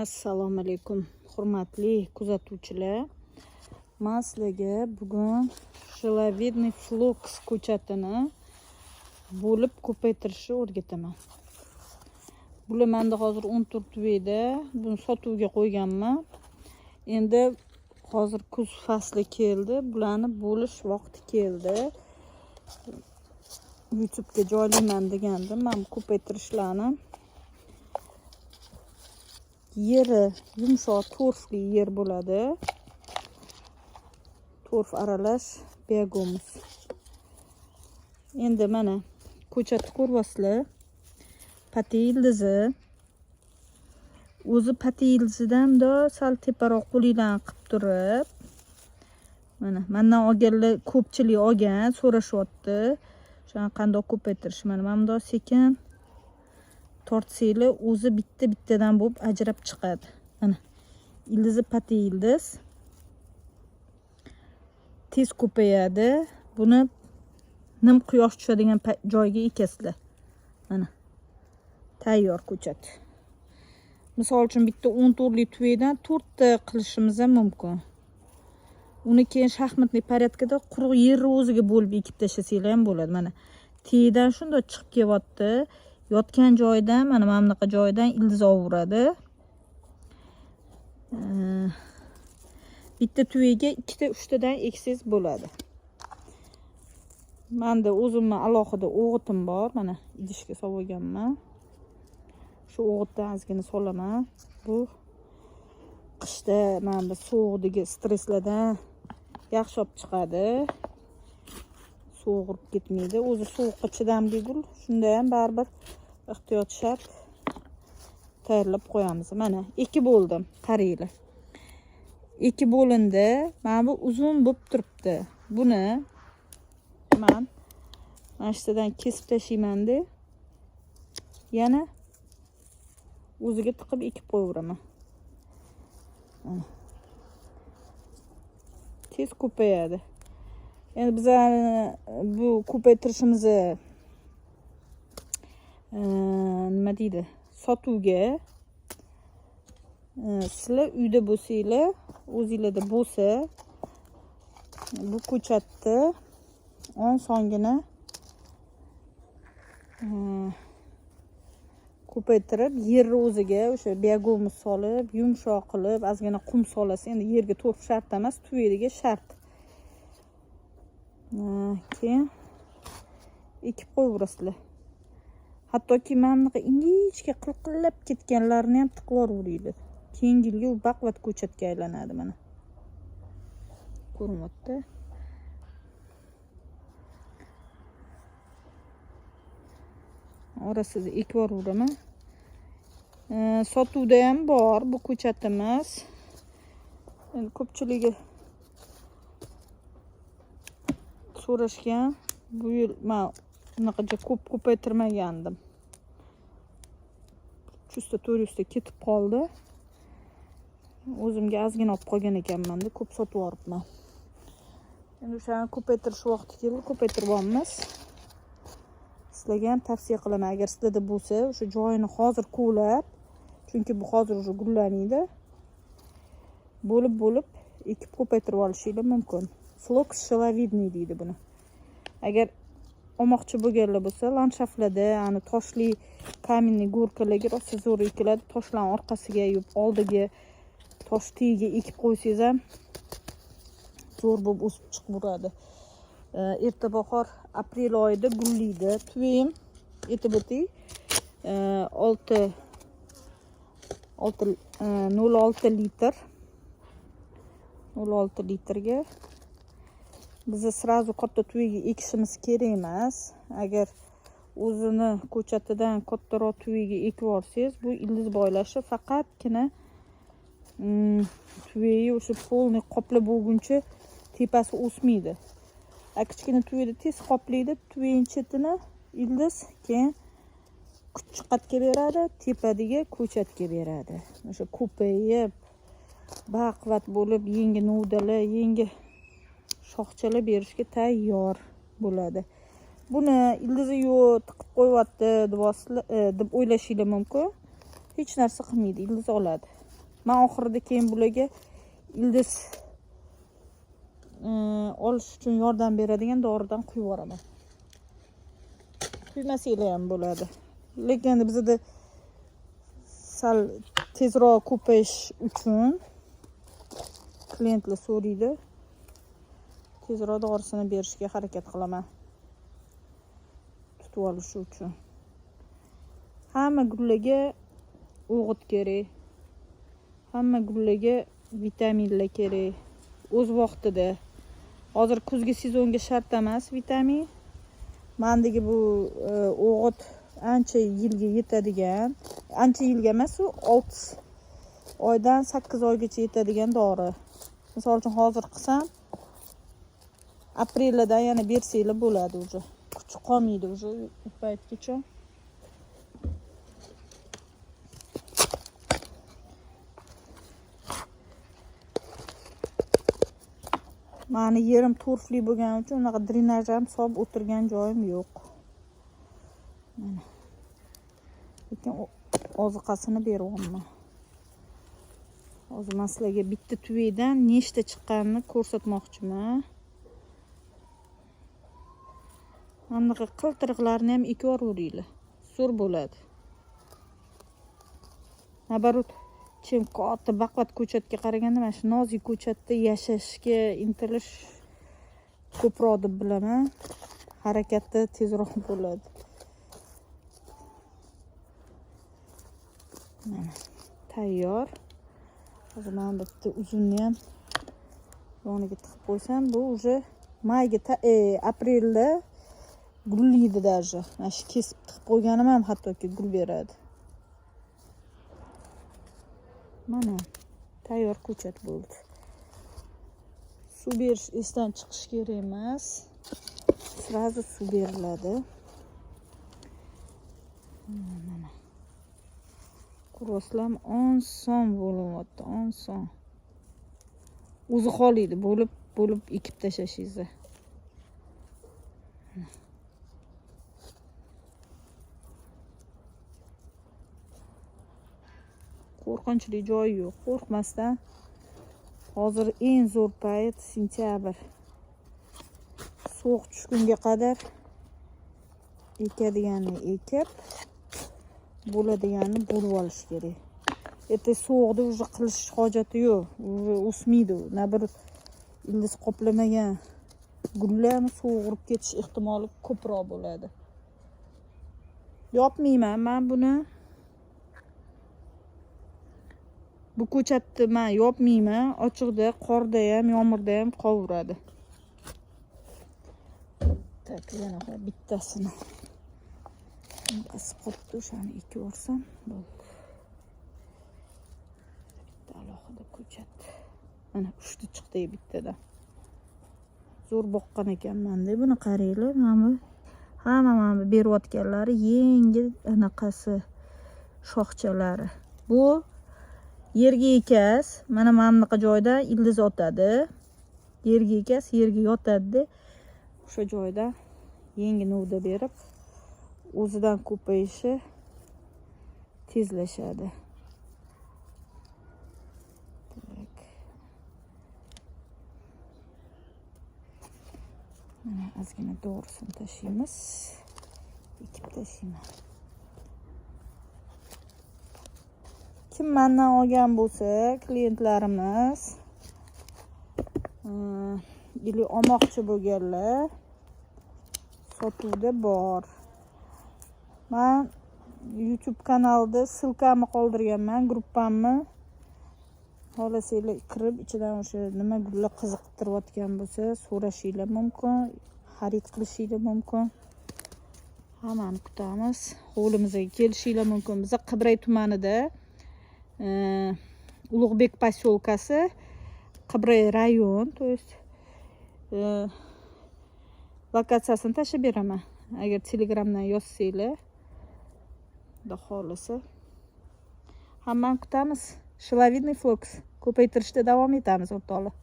Assalomu alaykum, hurmatli kuzatuvchilar. Men sizlarga bugun Shalavidniy Phlox ko'chatini bo'lib ko'paytirishni o'rgataman. Bular menda hozir 14 tuveda, buni sotuvga qo'yganman. Endi hozir kuz fasli keldi, bularni bo'lish vaqti keldi. YouTube'ga joylayman degandim. Men ko'paytirishlarni yeri yumshoq torfli yer bo'ladi. Torf aralash begomuz. Endi mana ko'chatni ko'ryapsizlar. Pati ildizi. O'zi pati ildizidan da sal teparoq qo'lidan qilib turib, mana mendan olganlar ko'pchilik olgan, so'rashyapti. Shuni qanday ko'paytirish? Mana bunday sekin tortsanglar o'zi bitta-bittadan bo'lib ajrab chiqadi. Mana ildizi pati ildiz. Tez ko'payadi. Buni nim quyosh tushadigan joyga ekasizlar. Mana tayyor ko'chat. Misol uchun bitta 14 lik tuvedan 4 ta qilishimiz ham mumkin. Uni keyin shaxmatli porядкада quruq yerni o'ziga bo'lib ekib tashlasanglar ham bo'ladi. Mana tegidan shunday chiqib kelyapti. Yotgan joydan, mana bunaqa joydan ildiz olaveradi. Bitta tuvega 2 ta 3 tadan eksangiz bo'ladi. Menda o'zimning alohida o'g'itim bor. Mana idishga solib olganman. Shu o'g'itdan ozgina solaman. Bu qishda mana bu sovuqdagi stresslardan yaxshi olib chiqadi. Sovuqib ketmaydi. O'zi sovuqqa chidamli gul. Shunda ham baribir ehtiyot shart. Tayyorlab qo'yamiz. Mana 2 bo'ldim, qaranglar. 2 bo'lindi. Mana bu uzun bo'lib turibdi. Buni men mana shundan kesib tashlayman-da. Yana o'ziga tiqib ekib qo'yaveraman. Tez ko'payadi. Endi biz bu ko'paytirishimiz nima deydi? Sotuvga sizlar uyda bo'lsanglar, o'zingizlarda bo'lsa, bu ko'chatni osongina ko'paytirib, yerni o'ziga o'sha biogomuz solib, yumshoq qilib, ozgina qum solasiz. Endi yerga torf shart emas, tuvega shart. Keyin ekib qo'yaverasizlar. Hattoki mana bunaqa ingichka qilqillab ketganlarni ham tiqib yuboringlar. Keyingi yilga u baquvvat ko'chatga aylanadi mana. Ko'rinyapti. Orasida ekib yuboraman. Sotuvda ham bor bu ko'chatimiz. Endi ko'pchiligi so'rashgan. Bu yil men bunaqacha ko'p ko'paytirmagandim. 300 ta 400 ta ketib qoldi. O'zimga ozgina olib qolgan ekanman-da, ko'p sotib yuboribman. Endi o'shani ko'paytirish vaqti keldi, ko'paytirib olamiz. Sizlarga ham tavsiya qilaman, agar sizlarda bo'lsa, o'sha joyini hozir ko'lab, chunki bu hozir o'sha gullanadi. Bo'lib ekib ko'paytirib olishingiz mumkin. Phlox Shalavidniy deydi buni. Agar olmoqchi bo'lganlar bo'lsa, landshaftlarda, ani toshli kaminli go'rkalarga rosa zo'r ekiladi. Toshlarning orqasiga yub, oldiga tosh tagiga ekib qo'ysangiz ham zo'r bo'lib o'sib chiqib turadi. Erta bahor aprel oyida gullaydi. Tuvim aytib o'ting, 0,6 litr. 0,6 litrga biz srazu katta tuviga ekishimiz kerak emas. Agar o'zini ko'chatidan kattaroq tuviga ekib olsangiz, bu ildiz boylashi faqatgina tuviga o'sha polni qoplab bo'lguncha tepasi o'smaydi. Kichkina tuvida tez qoplaydi, tuvining chetini ildiz, keyin kuchqatga beradi, tepadiga ko'chatga beradi. O'sha ko'payib, baquvvat bo'lib, yangi novdalar, yangi shoxchalar berishga tayyor bo'ladi. Buni ildizi yo'q, tiqib qo'yapti deb o'ylashinglar mumkin. Hech narsa qilmaydi, ildiz oladi. Men oxirida keyin bularga ildiz olish uchun yordam beradigan doridan quyib yuboraman. Quymasanglar ham bo'ladi. Lekin bizda sal tezroq ko'payish uchun klientlar so'raydi. Tezroq dorisini berishga harakat qilaman. Tutib olish uchun. Hamma gullarga o'g'it kerak. Hamma gullarga vitaminlar kerak. O'z vaqtida. Hozir kuzgi sezonga shart emas vitamin. Mendagi bu o'g'it ancha yilga yetadigan, ancha yilga emas, u 6 oydan 8 oygacha yetadigan dori. Misol uchun hozir qilsam, aprelda yana bersanglar bo'ladi уже. Kuchi qolmaydi уже u paytgacha. Mani yerim turfli bo'lgani uchun unaqa drenaj ham solib o'tirgan joyim yo'q. Mana. Lekin oziqasini beryapman. Hozir men sizlarga bitta tuvakdan nechta chiqqanini ko'rsatmoqchiman. Bunaqa qiltiriqlarni ham ekib yuboringlar. Zo'r bo'ladi. Nabarut Chem katta baqvat ko'chatga qaraganda mana shu nozik ko'chatda yashashga intilish ko'proq deb bilaman. Harakatda tezroq bo'ladi. Mana tayyor. Hozir men bitta uzunni ham yoniga tiqib qo'ysam, bu уже mayga aprelda gullaydi даже. Mana shu kesib tiqib qo'yganim ham hattoki gul beradi. Mana tayyor ko'chat bo'ldi. Suv berish esdan chiqish kerak emas. Srazu suv beriladi. Mana. Kuroslam oson bo'lyapti, oson. O'zi xohlaydi bo'lib ekib tashlashingizni. Qo'rqinchli joyi yo'q. Qo'rqmasdan. Hozir eng zo'r payt sentyabr. Sovuq tushgunga qadar ekadiganni ekib, bo'ladiganni bo'lib olish kerak. Erta sovuqda уже qilish hojati yo'q. O'smaydi. Nabir ildiz qoplamagan gullarni sovuq urib ketish ehtimoli ko'proq bo'ladi. Yopmayman men buni. Bu ko'chatni men yopmayman. Ochiqda, qorda ham, yomg'irda ham qoviradi. Tak, yana bittasini. Qasib qolibdi, o'shani ekib yuborsam bo'ldi. Bitta alohida ko'chat. Mana 3ta chiqdi bittadan. Zo'r boqqan ekanman-da, buni qaranglar. Hamma berayotganlari yengil anaqasi shoxchalari. Bu yerga ekas, mana bunaqa joyda ildiz otadi. Yerga ekas, yerga yotadi. O'sha joyda yangi novda berib, o'zidan ko'payishi tezlashadi. Mana ozgina dorisini tashlaymiz. Ekib tashlayman. Kim mendan olgan bo'lsa, klientlarimiz ili olmoqchi bo'lganlar sotuvda bor. Men YouTube kanalida silkamni qoldirganman, gruppamni. Xohlasanglar kirib, ichidan o'sha nima gullar qiziqtirayotgan bo'lsa, so'rashinglar mumkin, xarid qilishinglar mumkin. Hammani kutamiz. Hovlimizga kelishinglar mumkin. Biz Qibray tumanida Ulug'bek posyolkasi, Qibray rayon, to есть lokatsiyasini tashlab beraman. Agar Telegramdan yozsanglar, xudo xolisa. Hammani kutamiz. Shilavidniy Fox ko'paytirishda davom etamiz o'rtoqlar.